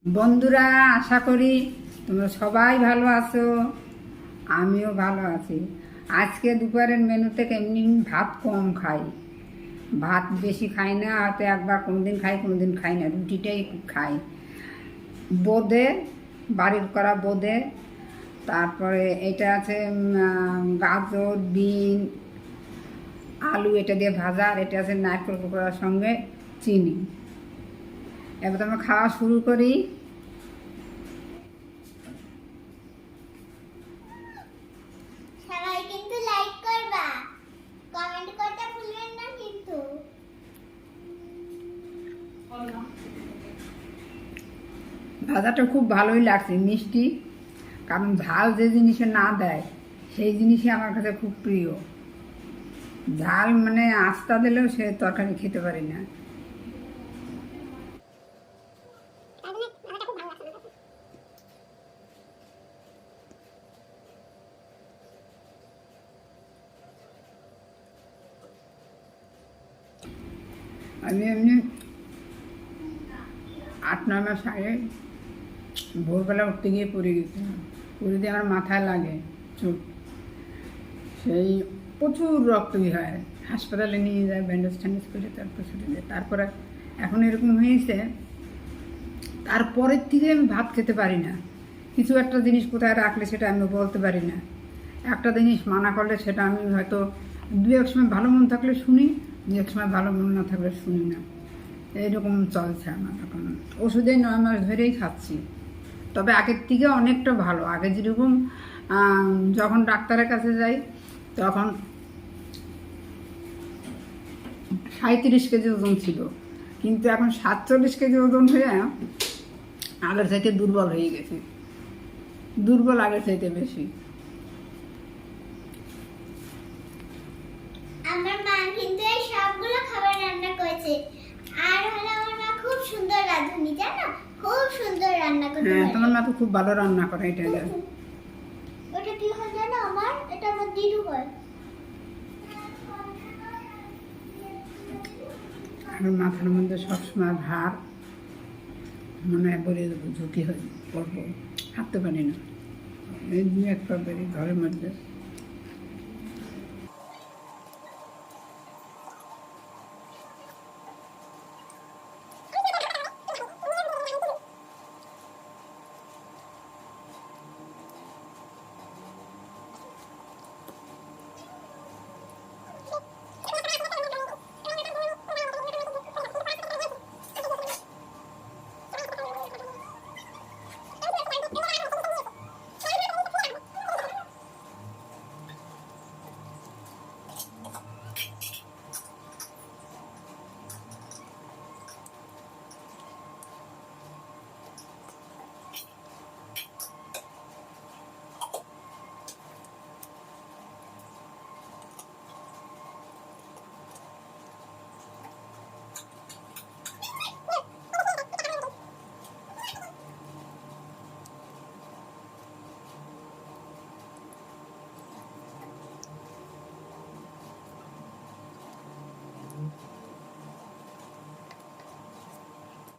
বন্ধুরা, আশা করি তোমরা সবাই ভালো আছো। আমিও ভালো আছি। আজকে দুপুরের মেনুতে এমনি ভাত কম খাই, ভাত বেশি খাই না, হয়তো একবার কোনোদিন খাই কোনোদিন খাই না, রুটিটাই খাই। বোঁদে, বাড়ির করা বোঁদে, তারপরে এটা আছে গাজর, বিন, আলু, এটা দিয়ে ভাজা, আর এটা আছে নারকেল কোকড়ার সঙ্গে চিনি। এবার তো আমরা খাওয়া শুরু করি। সবাই কিন্তু লাইক করবা, কমেন্ট করতে ভুলবেন না কিন্তু। ভাজাটা খুব ভালোই লাগছে, মিষ্টি। কারণ ঝাল যে জিনিসে না দেয় সেই জিনিসই আমার কাছে খুব প্রিয়। ঝাল মানে আস্তা দিলেও সে তরকারি খেতে পারি না। আমি এমনি 8-9 মাস আগে ভোরবেলা উঠতে গিয়ে পড়ে গেছিলাম। পড়ে দিয়ে আমার মাথায় লাগে চোখ, সেই প্রচুর রক্ত হয়, হাসপাতালে নিয়ে যায়, ব্যান্ডেজ ট্যান্ডেজ করে তারপর ছুটে যায়। তারপরে এখন এরকম হয়েছে, তারপরের থেকে আমি ভাত খেতে পারি না। কিছু একটা জিনিস কোথায় রাখলে সেটা আমি বলতে পারি না। একটা জিনিস মানা করলে সেটা আমি হয়তো দু এক সময় ভালো মন থাকলে শুনি, দু এক সময় ভালো মন না থাকলে শুনি না। এইরকম চলছে আমার এখন। ওষুধে 9 মাস ধরেই খাচ্ছি, তবে আগের থেকে অনেকটা ভালো। আগে যেরকম যখন ডাক্তারের কাছে যাই তখন 37 কেজি ওজন ছিল, কিন্তু এখন 47 কেজি ওজন হয়ে আগের চাইতে দুর্বল হয়ে গেছে। দুর্বল আগের চাইতে বেশি। আমার মা কিন্তু এই সবগুলো খাবার রান্না করেছে। আর হলো আমার মা খুব সুন্দর রাঁধুনি, জানো, খুব সুন্দর রান্না করতে হ্যাঁ, পারে। তোমার মা তো খুব ভালো রান্না করে। এটা ওটা কি হয় জানো, এটা আমার দিদু হয়। আমার মাথার মধ্যে সবসময় ভার, মনে হয় বলে দেবো, ঝুঁকি হয়ে পড়বো, হাঁটতে পারি না। এই 2-1 পা বেরিয়ে ঘরের মধ্যে